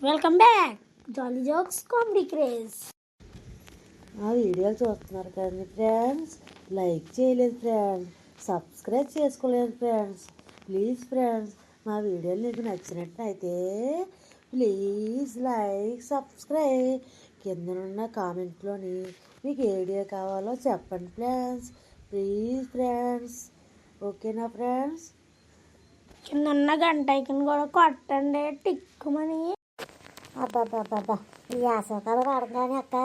Welcome back జాలీ jokes comedy craze. ఆ వీడియోలు చూస్తున్నారు కదండి ఫ్రెండ్స్, లైక్ చేయలేదు ఫ్రెండ్స్, సబ్స్క్రైబ్ చేసుకోలేదు ఫ్రెండ్స్. ప్లీజ్ ఫ్రెండ్స్, మా వీడియోలు మీకు నచ్చినట్లయితే ప్లీజ్ లైక్ సబ్స్క్రైబ్. కిందనున్న కామెంట్లోని మీకు ఏ వీడియో కావాలో చెప్పండి ఫ్రెండ్స్. ప్లీజ్ ఫ్రెండ్స్, ఓకేనా ఫ్రెండ్స్? కింద గంట ఐకన్ కూడా కొట్టండి టిక్కుమని. అబ్బాబ్బాబ్బా, ఈ అశోకాలు వాడడం కానీ అక్క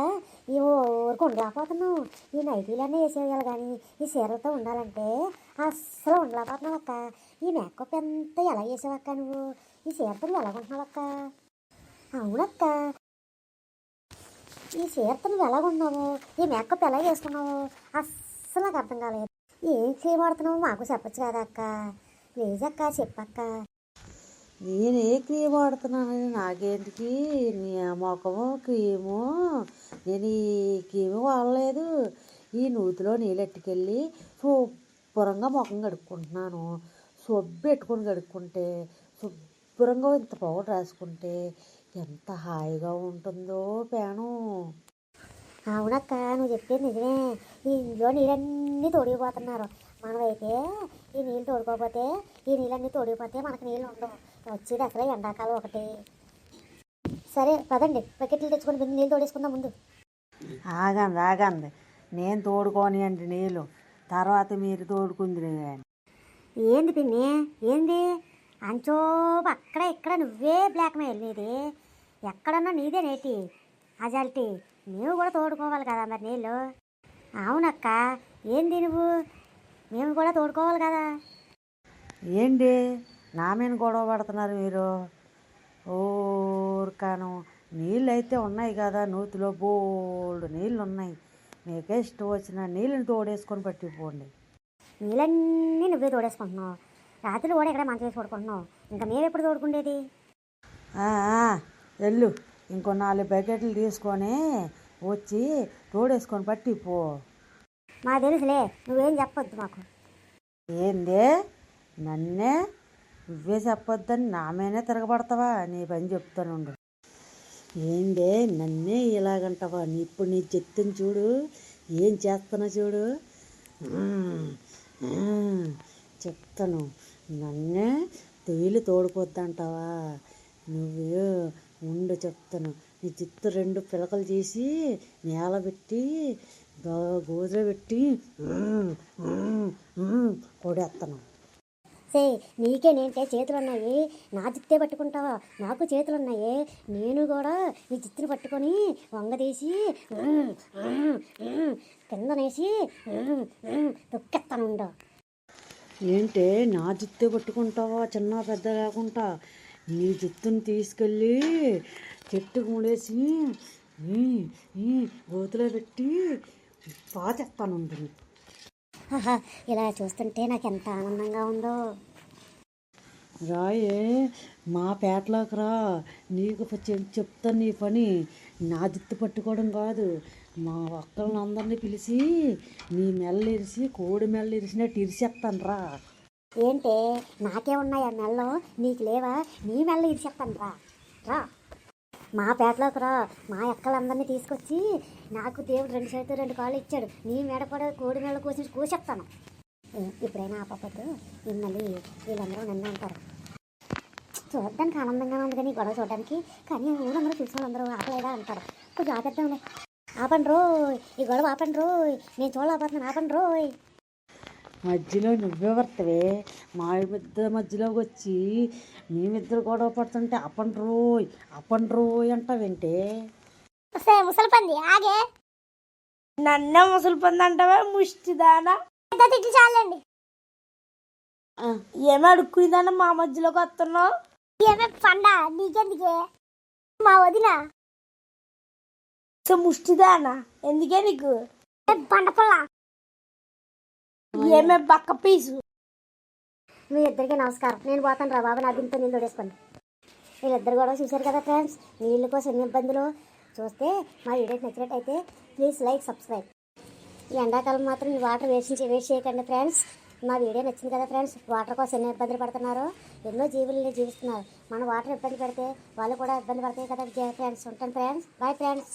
ఈ ఊరికి ఉండలేకపోతున్నావు. ఈ నైటీలన్నీ వేసేయాలి కానీ ఈ చీరలతో ఉండాలంటే అస్సలు ఉండలేకపోతున్నావు అక్క. ఈ మేకప్ ఎంత ఎలా వేసావక్క నువ్వు? ఈ చీరతో నువ్వు ఎలా ఉంటున్నావు అక్క? అవునక్క, ఈ చీరతో నువ్వు ఎలా ఉన్నావు? ఈ మేకప్ ఎలా వేసుకున్నావు? అస్సలు నాకు అర్థం కాలేదు. ఏం చేయబడుతున్నావు మాకు చెప్పచ్చు కదా అక్క? ప్లీజ్ అక్క చెప్పక్క. నేను ఏ క్రీమ్ వాడుతున్నానని నాకేంటికి, నీ ముఖము క్రీము, నేను ఈ క్రీము వాడలేదు. ఈ నూతిలో నీళ్ళెట్టుకెళ్ళి శుభ్రంగా ముఖం కడుక్కుంటున్నాను. సబ్బు పెట్టుకొని కడుక్కుంటే శుభ్రంగా ఇంత పౌడర్ రాసుకుంటే ఎంత హాయిగా ఉంటుందో పేను. అవునక్క, నువ్వు చెప్పేది నిజమే. ఈ ఇంట్లో నీళ్ళన్నీ తోడిపోతున్నారు. మనమైతే ఈ నీళ్ళు తోడుకోకపోతే, ఈ నీళ్ళన్నీ తోడిపోతే మనకు నీళ్ళు ఉండవు. వచ్చేది అసలు ఎండాకాలం ఒకటి. సరే పదండి, బకెట్లు తెచ్చుకొని నీళ్ళు తోడేసుకుందాం ముందు. ఆగంది నేను తోడుకోని అంటే నీళ్ళు తర్వాత మీరు తోడుకుంది. ఏంది పిన్ని, ఏంది అంచో అక్కడ ఇక్కడ నువ్వే బ్లాక్ మెయిల్ నీది, ఎక్కడన్నా నీదే నేటి అజాలిటీ. మేము కూడా తోడుకోవాలి కదా మరి నీళ్ళు. అవునక్క, ఏంది నువ్వు, మేము కూడా తోడుకోవాలి కదా. ఏంటి నా మీద గొడవ పడుతున్నారు మీరు? ఊరికాను నీళ్ళు అయితే ఉన్నాయి కదా, నూతిలో బోల్డ్ నీళ్ళు ఉన్నాయి. మీకే ఇష్టం వచ్చిన నీళ్ళని తోడేసుకొని పట్టిపోండి. నీళ్ళన్నీ నువ్వే తోడేసుకుంటున్నావు. రాత్రి కూడా ఇక్కడ మంచి వేసి పడుకుంటున్నావు. ఇంకా మేము ఎప్పుడు తోడుకుండేది? వెళ్ళు, ఇంకో 4 బకెట్లు తీసుకొని వచ్చి తోడేసుకొని పట్టిపో. మాకు తెలుసులే, నువ్వేం చెప్పొద్దు మాకు. ఏందే నన్నే నువ్వే చెప్పొద్దని నా మీదే తిరగబడతావా? నీ పని చెప్తానుండు. ఏందే నన్నే ఇలాగంటావా? ఇప్పుడు నీ చెప్తాను చూడు, ఏం చేస్తానో చూడు. చెప్తాను, నన్నే తొయ్యలు తోడిపోద్దంటావా? నువ్వు ఉండు చెప్తాను. నీ చిత్తు 2 పిలకలు చేసి నేల పెట్టి గోజలో పెట్టి కొడేస్తాను. సే నీకేనేంటే చేతులు ఉన్నాయి, నా జిత్తే పట్టుకుంటావా? నాకు చేతులు ఉన్నాయి, నేను కూడా నీ జిత్తుని పట్టుకొని వంగదీసి కిందనేసి తొక్కెత్తానుండు. ఏంటే నా జిత్తే పట్టుకుంటావా? చిన్న పెద్ద లేకుండా నీ జిత్తుని తీసుకెళ్ళి చెట్టుకు ముడేసి గోతులో పెట్టి పాచేస్తానుండు. ఇలా చూస్తుంటే నాకు ఎంత ఆనందంగా ఉందో. రాయే మా పేటలోకి రా, నీకు చెప్తాను నీ పని. నా జిత్తు పట్టుకోవడం కాదు, మా ఒక్కళ్ళని అందరినీ పిలిచి నీ మెల్ల ఇరిసి కోడి మెల్ల ఇరిసినట్టు ఇరిసేస్తాను రా. ఏంటే నాకే ఉన్నాయి ఆ మెల్లో, నీకు లేవా? నీ మెల్ల ఇరిసేస్తాను రా. రా మా పేటలోకి రా, మా ఎక్కలందరినీ తీసుకొచ్చి, నాకు దేవుడు 2 చేతులు 2 కాళ్ళు ఇచ్చాడు, నీ మెడ కూడా కోడి మెడ కూసేస్తాను. ఇప్పుడైనా ఆపకపోతే మళ్ళీ వీళ్ళందరూ నన్ను అంటారు. చూడడానికి ఆనందంగా ఉంది కానీ గొడవ చూడడానికి, కానీ ఊరందరూ చూసిన వాళ్ళందరూ ఆపలేదా అంటారు. కొంచెం ఆపేద్దాంలే. ఆపండి రోయ్, ఈ గొడవ ఆపండి రోయ్, నేను చూడలేకపోతున్నాను, ఆపండి రోయ్. మధ్యలో నువ్వే వರ್ತవే, మా ఇద్దరు మధ్యలోకి వచ్చి మేమిద్దరు గొడవ పడుతుంటే అపండి రోయ్ అంటావేంటే? ముసలి పంది ఆగే. నన్నే ముసలి పంది అంటావా ముష్టిదానా? చాలండి, ఏమి అడుక్కునిదానా మా మధ్యలోకి వస్తున్నావు? ఏమే పండ నీకెందుకే? మా వదిన ముష్టిదానా ఎందుకే నీకు? పండపల్ల ఏమే బక్క పీసు. మీ ఇద్దరికి నమస్కారం, నేను పోతాను రా బాబు, నా దీంతో నీళ్ళు తోడేసుకోండి. వీళ్ళిద్దరు కూడా చూశారు కదా ఫ్రెండ్స్, నీళ్ళ కోసం ఎన్ని ఇబ్బందులు. చూస్తే మా వీడియోకి నచ్చినట్టయితే ప్లీజ్ లైక్ సబ్స్క్రైబ్. ఈ ఎండాకాలం మాత్రం ఈ వాటర్ వేస్ట్ చేయకండి ఫ్రెండ్స్. మా వీడియో నచ్చింది కదా ఫ్రెండ్స్. వాటర్ కోసం ఎన్నో ఇబ్బందులు పడుతున్నారు, ఎన్నో జీవుల్ని జీవిస్తున్నారు. మనం వాటర్ ఇబ్బంది పెడితే వాళ్ళు కూడా ఇబ్బంది పడతాయి కదా ఫ్రెండ్స్. ఉంటాను ఫ్రెండ్స్, బాయ్ ఫ్రెండ్స్.